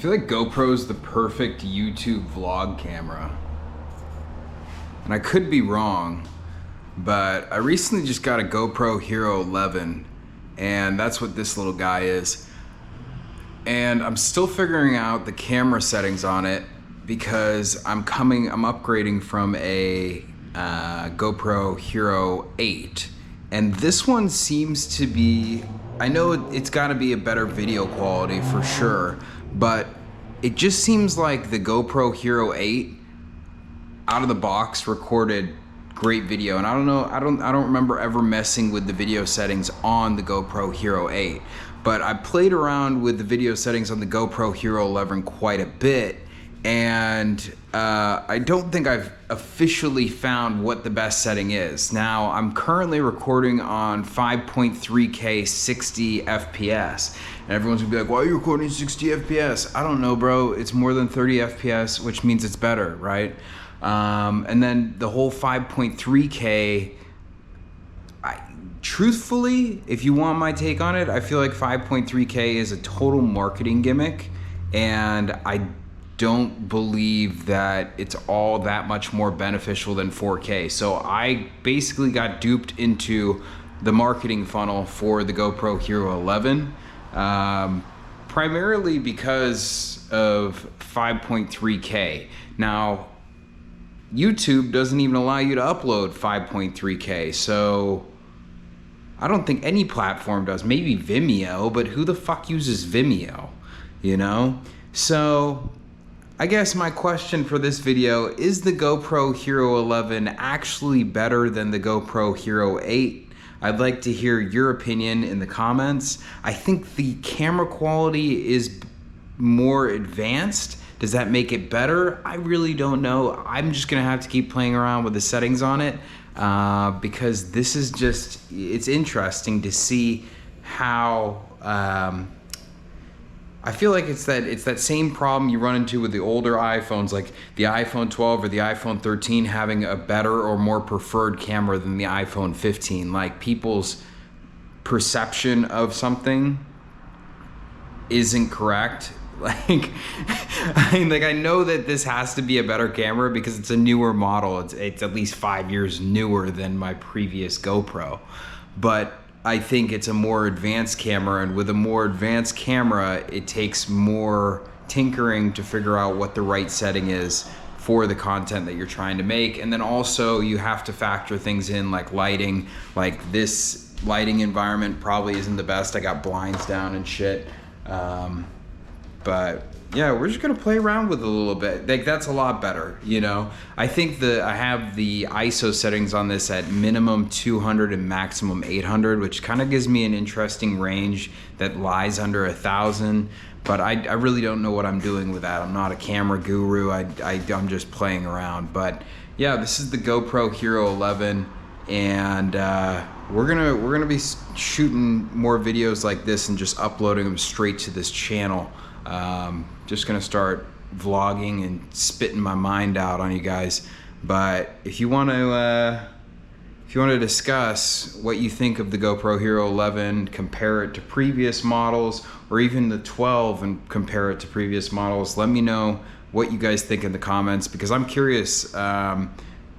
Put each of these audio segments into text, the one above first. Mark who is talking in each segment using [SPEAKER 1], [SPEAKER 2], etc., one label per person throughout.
[SPEAKER 1] feel like GoPro's the perfect YouTube vlog camera. And I could be wrong, but I recently just got a GoPro Hero 11, and that's what this little guy is. And I'm still figuring out the camera settings on it because I'm upgrading from a GoPro Hero 8. And this one seems to be, I know it's gotta be a better video quality for sure, but it just seems like the GoPro Hero 8 out of the box recorded great video. And I don't know, I don't remember ever messing with the video settings on the GoPro Hero 8, but I played around with the video settings on the GoPro Hero 11 quite a bit, and I don't think I've officially found what the best setting is. Now, I'm currently recording on 5.3K 60 FPS. And everyone's gonna be like, why are you recording 60 FPS? I don't know, bro. It's more than 30 FPS, which means it's better, right? And then the whole 5.3K, truthfully, if you want my take on it, I feel like 5.3K is a total marketing gimmick, and I don't believe that it's all that much more beneficial than 4K. So I basically got duped into the marketing funnel for the GoPro Hero 11, primarily because of 5.3K. Now, YouTube doesn't even allow you to upload 5.3K, so I don't think any platform does. Maybe Vimeo, but who the fuck uses Vimeo, you know? So I guess my question for this video is the GoPro Hero 11 actually better than the GoPro Hero 8? I'd like to hear your opinion in the comments. I think the camera quality is more advanced. Does that make it better? I really don't know. I'm just gonna have to keep playing around with the settings on it because this is just, it's interesting to see how, I feel like it's that same problem you run into with the older iPhones, like the iPhone 12 or the iPhone 13 having a better or more preferred camera than the iPhone 15. Like, people's perception of something isn't correct. Like, I know that this has to be a better camera because it's a newer model. It's at least 5 years newer than my previous GoPro, but I think it's a more advanced camera, and with a more advanced camera, it takes more tinkering to figure out what the right setting is for the content that you're trying to make. And then also you have to factor things in like lighting. Like, this lighting environment probably isn't the best. I got blinds down and shit. But yeah, we're just gonna play around with it a little bit. Like, that's a lot better, you know? I think I have the ISO settings on this at minimum 200 and maximum 800, which kind of gives me an interesting range that lies under 1,000. But I really don't know what I'm doing with that. I'm not a camera guru. I'm just playing around. But yeah, this is the GoPro Hero 11, and we're gonna be shooting more videos like this and just uploading them straight to this channel. Just gonna start vlogging and spitting my mind out on you guys. But if you want to discuss what you think of the GoPro Hero 11, compare it to previous models, or even the 12 and compare it to previous models, let me know what you guys think in the comments, because I'm curious.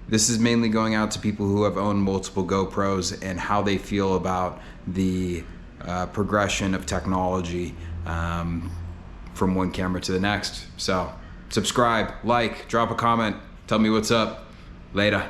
[SPEAKER 1] This is mainly going out to people who have owned multiple GoPros and how they feel about the progression of technology from one camera to the next. So subscribe, like, drop a comment, tell me what's up. Later.